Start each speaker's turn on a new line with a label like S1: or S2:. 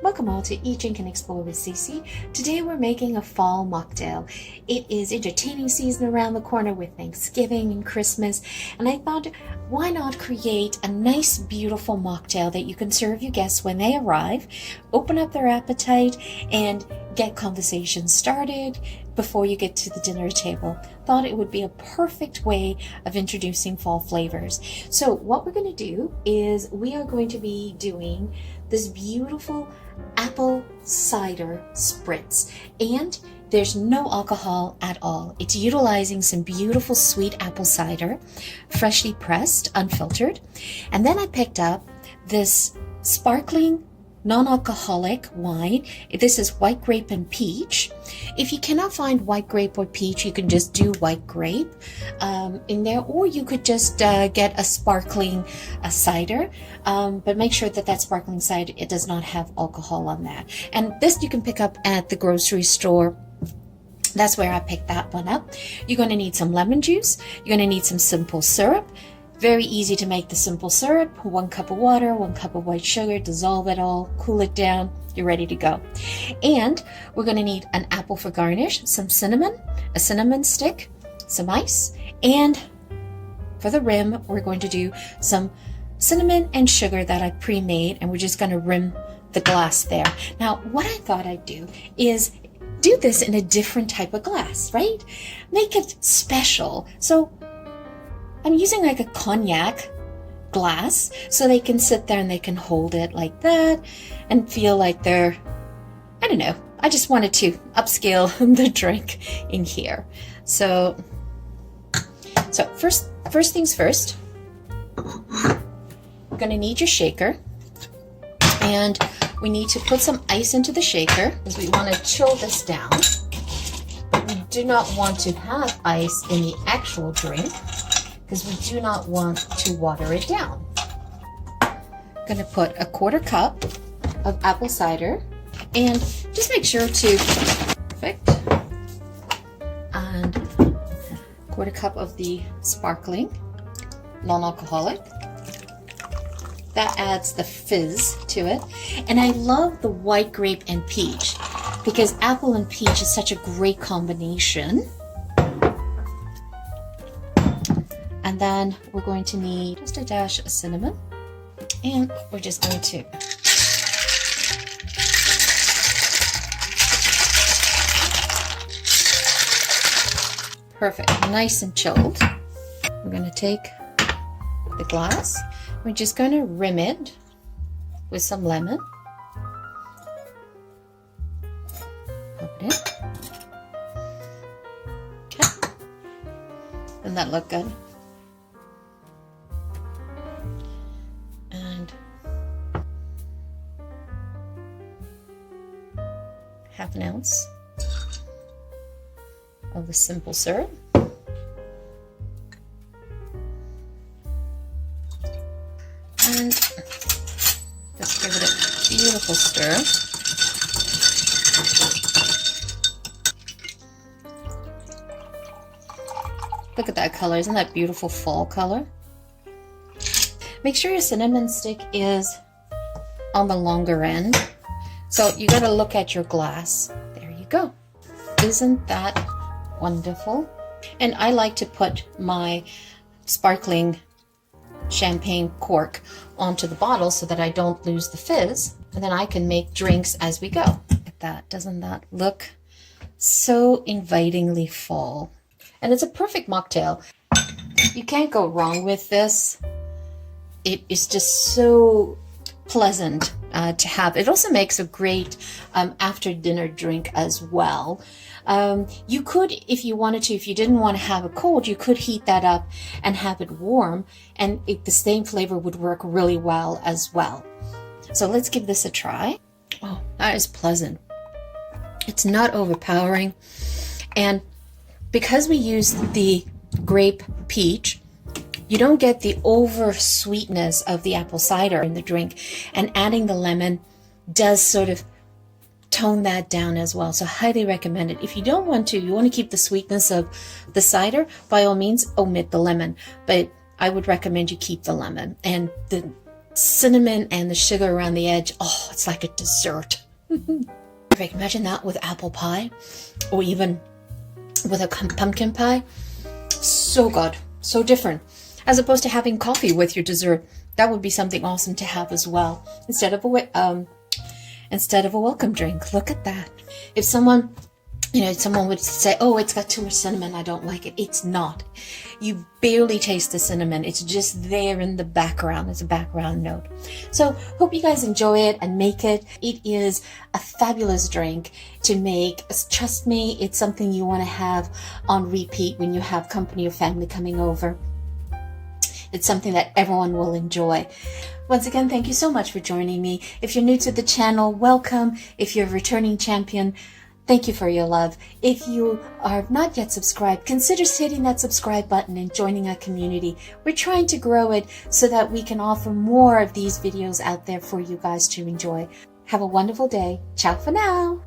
S1: Welcome all to Eat, Drink, and Explore with Cece. Today we're making a fall mocktail. It is entertaining season around the corner with Thanksgiving and Christmas, and I thought, why not create a nice, beautiful mocktail that you can serve your guests when they arrive, open up their appetite, and get conversation started before you get to the dinner table. Thought it would be a perfect way of introducing fall flavors. So what we're going to do is we are going to be doing this beautiful Apple Cider Spritz, and there's no alcohol at all. It's utilizing some beautiful sweet apple cider, freshly pressed, unfiltered. And then I picked up this sparkling non-alcoholic wine. This is white grape and peach. If you cannot find white grape or peach, you can just do white grape in there, or you could just get a sparkling cider, but make sure that that sparkling cider, it does not have alcohol on that. And this you can pick up at the grocery store. That's where I picked that one up. You're going to need some lemon juice. You're going to need some simple syrup. Very easy to make the simple syrup. 1 cup of water, 1 cup of white sugar, dissolve it all, cool it down, you're ready to go. And we're going to need an apple for garnish, some cinnamon, a cinnamon stick, some ice, and for the rim, we're going to do some cinnamon and sugar that I pre-made, and we're just going to rim the glass there. Now, what I thought I'd do is do this in a different type of glass, right? Make it special. So I'm using like a cognac glass so they can sit there and they can hold it like that and feel like they're, I don't know, I just wanted to upscale the drink in here. So first things first, you're going to need your shaker, and we need to put some ice into the shaker because we want to chill this down. We do not want to have ice in the actual drink because we do not want to water it down. I'm going to put a 1/4 cup of apple cider, and just make sure to, perfect, and 1/4 cup of the sparkling non-alcoholic. That adds the fizz to it. And I love the white grape and peach because apple and peach is such a great combination. And then we're going to need just a dash of cinnamon, and we're just going to perfect, nice and chilled. We're going to take the glass, we're just going to rim it with some lemon. Pop it in. Okay, doesn't that look good? And 1/2 ounce of the simple syrup. And just give it a beautiful stir. Look at that color, isn't that beautiful fall color? Make sure your cinnamon stick is on the longer end. So you gotta look at your glass. There you go. Isn't that wonderful? And I like to put my sparkling champagne cork onto the bottle so that I don't lose the fizz, and then I can make drinks as we go. Look at that. Doesn't that look so invitingly fall? And it's a perfect mocktail. You can't go wrong with this. It is just so pleasant to have. It also makes a great after dinner drink as well. You could, if you wanted to, if you didn't want to have it cold, you could heat that up and have it warm, and the same flavor would work really well as well. So let's give this a try. Oh, that is pleasant. It's not overpowering, and because we use the grape peach, you don't get the over sweetness of the apple cider in the drink, and adding the lemon does sort of tone that down as well. So highly recommend it. If you don't want to, you want to keep the sweetness of the cider, by all means omit the lemon, but I would recommend you keep the lemon. And the cinnamon and the sugar around the edge. Oh, it's like a dessert. Perfect. Imagine that with apple pie, or even with a pumpkin pie. So good, so different. As opposed to having coffee with your dessert, that would be something awesome to have as well, instead of a welcome drink. Look at that. If someone would say, oh, it's got too much cinnamon, I don't like it. It's not. You barely taste the cinnamon. It's just there in the background as a background note. So hope you guys enjoy it and make it. It is a fabulous drink to make. Trust me, it's something you want to have on repeat when you have company or family coming over. It's something that everyone will enjoy. Once again, thank you so much for joining me. If you're new to the channel, welcome. If you're a returning champion, thank you for your love. If you are not yet subscribed, consider hitting that subscribe button and joining our community. We're trying to grow it so that we can offer more of these videos out there for you guys to enjoy. Have a wonderful day. Ciao for now.